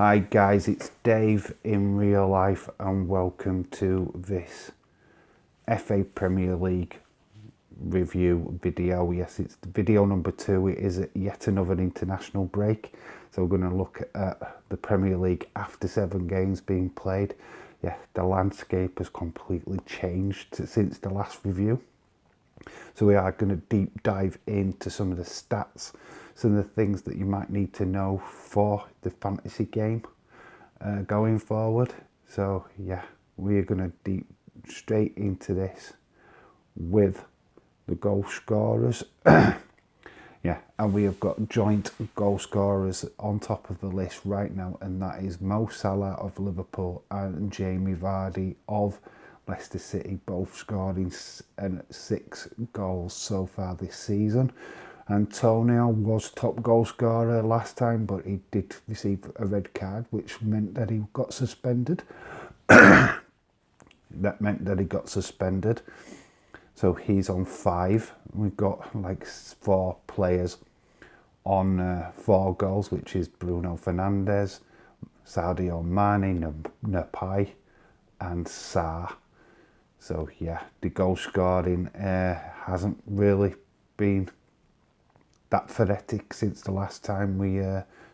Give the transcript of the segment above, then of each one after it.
Hi guys, it's Dave in real life and welcome to this FA Premier League review video. Yes, it's video number 2. It is yet another international break. So we're going to look at the Premier League after 7 games being played. Yeah, the landscape has completely changed since the last review. So we are going to deep dive into some of the stats, some of the things that you might need to know for the fantasy game going forward. So yeah, we're going to deep straight into this with the goal scorers. Yeah, and we have got joint goal scorers on top of the list right now, and that is Mo Salah of Liverpool and Jamie Vardy of Leicester City, both scoring 6 goals so far this season. Antonio was top goal scorer last time, but he did receive a red card, which meant that he got suspended. So he's on 5. We've got like 4 players on 4 goals, which is Bruno Fernandes, Sadio Mane, Napai and Sarr. So yeah, the goal scoring hasn't really been that frenetic since the last time we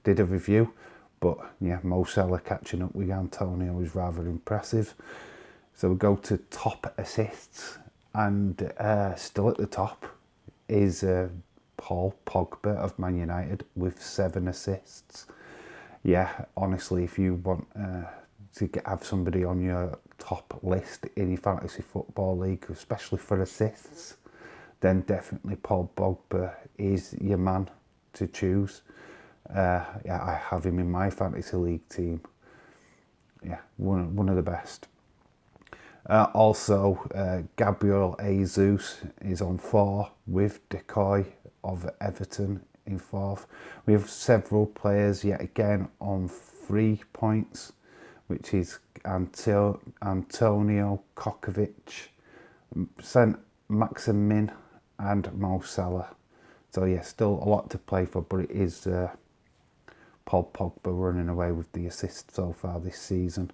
did a review. But yeah, Mo Salah catching up with Antonio is rather impressive. So we go to top assists, and still at the top is Paul Pogba of Man United with 7 assists. Yeah, honestly, if you want to have somebody on your top list in your fantasy football league, especially for assists, then definitely Paul Pogba is your man to choose. Yeah, I have him in my fantasy league team. Yeah, one of the best. Also, Gabriel Jesus is on 4 with Decoy of Everton in 4th. We have several players yet again on 3 points, which is Antonio Kokovic, Saint Maximin and Mo Salah. So yeah, still a lot to play for, but it is Paul Pogba running away with the assists so far this season.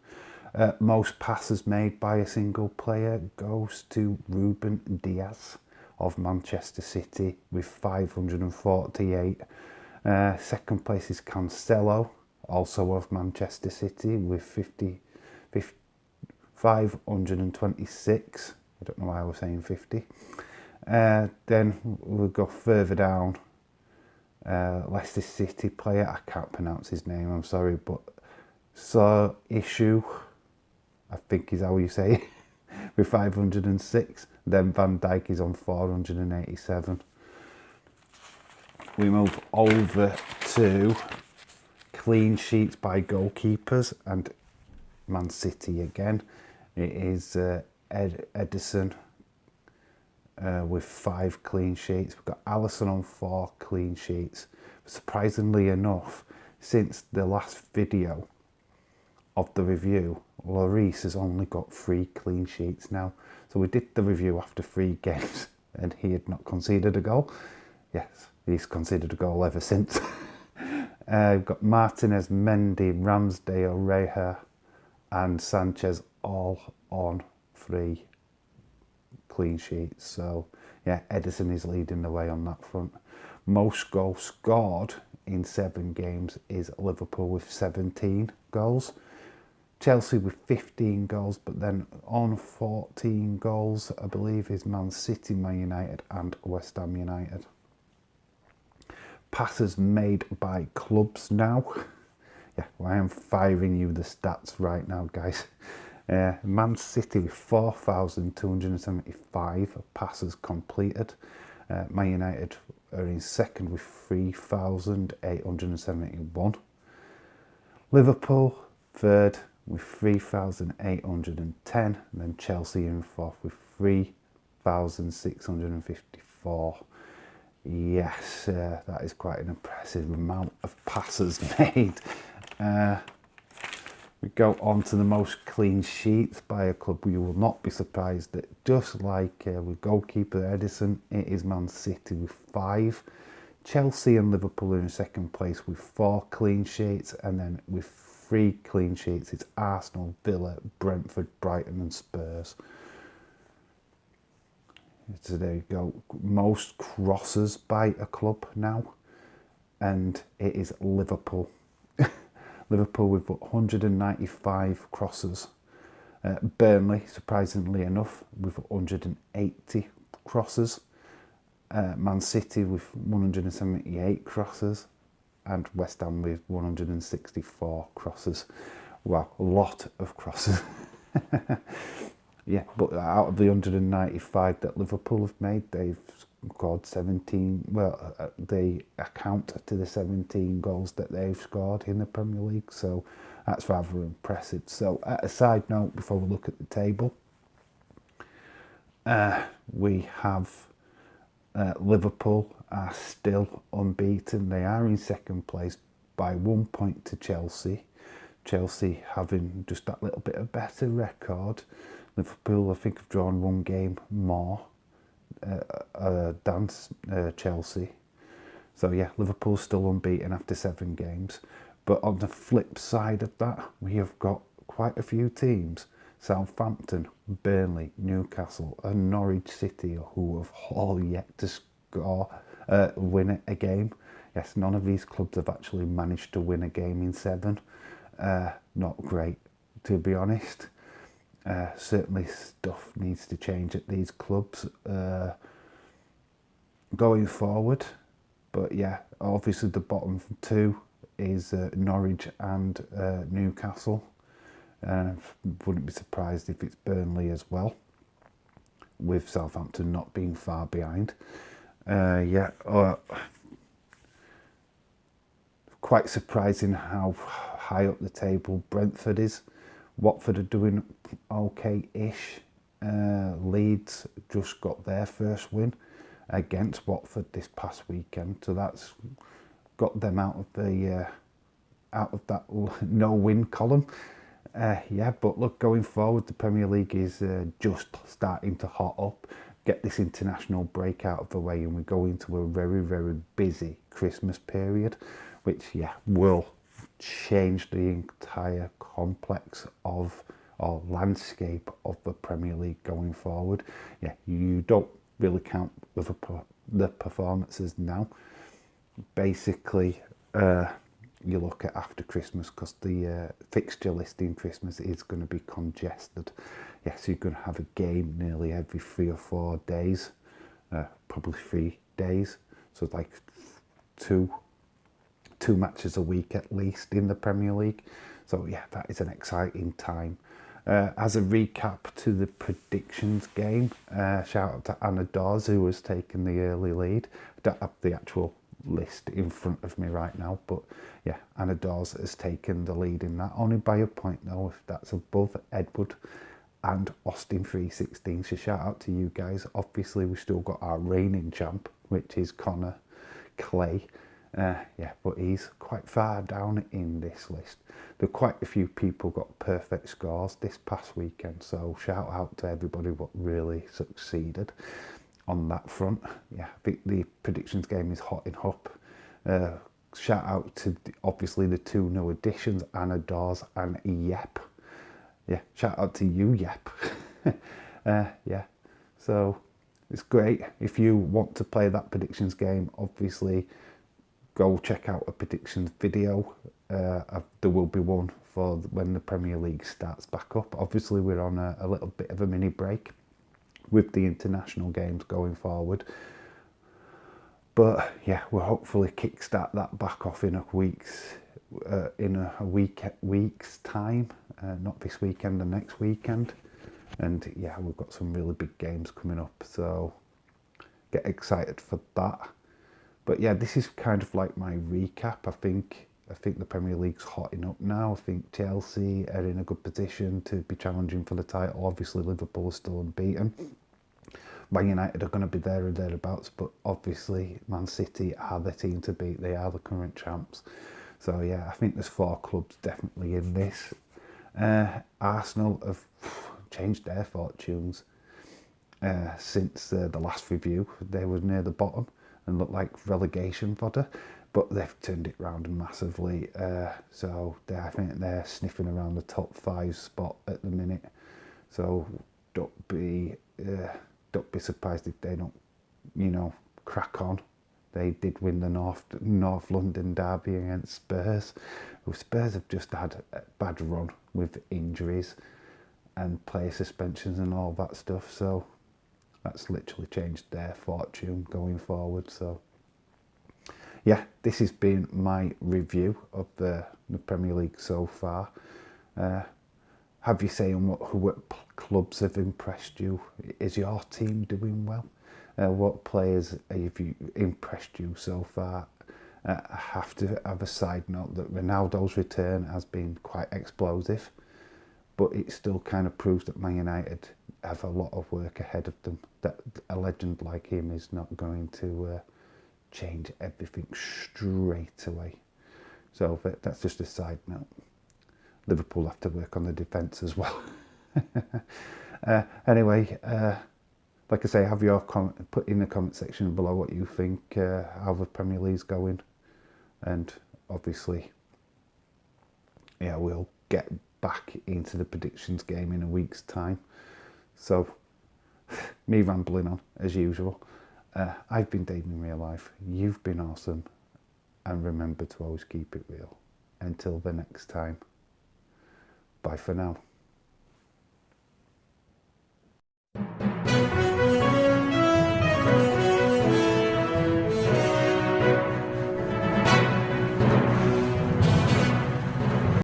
Most passes made by a single player goes to Ruben Diaz of Manchester City with 548. Second place is Cancelo, also of Manchester City, with 526. I don't know why I was saying 50. Then we'll go further down. Leicester City player, I can't pronounce his name, I'm sorry, but Issue, I think is how you say it, with 506. Then Van Dijk is on 487. We move over to clean sheets by goalkeepers, and Man City again. It is Ederson with 5 clean sheets. We've got Alisson on 4 clean sheets. Surprisingly enough, since the last video of the review, Lloris has only got 3 clean sheets now. So we did the review after 3 games and he had not conceded a goal. Yes, he's conceded a goal ever since. We've got Martinez, Mendy, Ramsdale, Reha and Sanchez all on 3 clean sheets. So yeah, Ederson is leading the way on that front. Most goals scored in 7 games is Liverpool with 17 goals. Chelsea with 15 goals, but then on 14 goals, I believe, is Man City, Man United and West Ham United. Passes made by clubs now. Yeah, well, I am firing you the stats right now, guys. Man City with 4,275 passes completed. Man United are in second with 3,871. Liverpool third with 3,810, and then Chelsea in 4th with 3,654. Yes, that is quite an impressive amount of passes made. We go on to the most clean sheets by a club. You will not be surprised that just like with goalkeeper Ederson, it is Man City with 5. Chelsea and Liverpool are in second place with 4 clean sheets, and then with 3 clean sheets. It's Arsenal, Villa, Brentford, Brighton and Spurs. So there you go. Most crosses by a club now, and it is Liverpool. Liverpool with 195 crosses. Burnley, surprisingly enough, with 180 crosses. Man City with 178 crosses. And West Ham with 164 crosses. Wow, a lot of crosses. Yeah, but out of the 195 that Liverpool have made, they've scored 17. Well, they account to the 17 goals that they've scored in the Premier League, so that's rather impressive. So, at a side note, before we look at the table, we have Liverpool are still unbeaten. They are in second place by 1 point to Chelsea. Chelsea having just that little bit of better record. Liverpool, I think, have drawn 1 game more than Chelsea. So yeah, Liverpool's still unbeaten after 7 games. But on the flip side of that, we have got quite a few teams. Southampton, Burnley, Newcastle and Norwich City, who have all yet to score, win a game. Yes, none of these clubs have actually managed to win a game in 7. Not great, to be honest. Certainly stuff needs to change at these clubs going forward. But yeah, obviously the bottom 2 is Norwich and Newcastle. Wouldn't be surprised if it's Burnley as well, with Southampton not being far behind. Quite surprising how high up the table Brentford is. Watford are doing okay-ish. Leeds just got their first win against Watford this past weekend, so that's got them out of that no-win column. But look, going forward, the Premier League is just starting to hot up. Get this international break out of the way, and we go into a very, very busy Christmas period, which will change the entire complex of or landscape of the Premier League going forward. You don't really count with the performances now. Basically, you look at after Christmas, because the fixture list in Christmas is going to be congested. Yes, you're going to have a game nearly every 3 or 4 days, probably 3 days. So it's like two matches a week at least in the Premier League. So yeah, that is an exciting time. As a recap to the predictions game, shout out to Anna Dawes, who has taken the early lead. I don't have the actual list in front of me right now, but yeah, Anna Dawes has taken the lead in that, only by a point though, if that's above Edward and Austin 316. So shout out to you guys. Obviously we've still got our reigning champ, which is Connor Clay. But he's quite far down in this list. There are quite a few people got perfect scores this past weekend, so shout out to everybody what really succeeded on that front. I think the predictions game is hotting up. Shout out to obviously the 2 new additions, Anna Dawes and Yep. Shout out to you, Yep. So it's great. If you want to play that predictions game, obviously go check out a predictions video. There will be one for when the Premier League starts back up. Obviously we're on a little bit of a mini break with the international games going forward, but we'll hopefully kickstart that back off in a week's time, not this weekend, the next weekend. And we've got some really big games coming up, so get excited for that. But this is kind of like my recap. I think the Premier League's hotting up now. I think Chelsea are in a good position to be challenging for the title. Obviously Liverpool is still unbeaten. Man United are going to be there or thereabouts, but obviously Man City are the team to beat. They are the current champs. So I think there's 4 clubs definitely in this. Arsenal have changed their fortunes since the last review. They were near the bottom and looked like relegation fodder. but they've turned it round massively. So I think they're sniffing around the top 5 spot at the minute. So don't be surprised if they don't, crack on. They did win the North London derby against Spurs. Well, Spurs have just had a bad run with injuries and player suspensions and all that stuff. So that's literally changed their fortune going forward. So yeah, this has been my review of the Premier League so far. Have you say on what clubs have impressed you? Is your team doing well? What players have you impressed you so far? I have to have a side note that Ronaldo's return has been quite explosive, but it still kind of proves that Man United have a lot of work ahead of them. That a legend like him is not going to change everything straight away. So that's just a side note. Liverpool have to work on the defence as well. Anyway, like I say, have your put in the comment section below what you think, how the Premier League's going, and obviously, yeah, we'll get back into the predictions game in a week's time. So, me rambling on as usual. I've been Dave in real life. You've been awesome, and remember to always keep it real. Until the next time. Bye for now.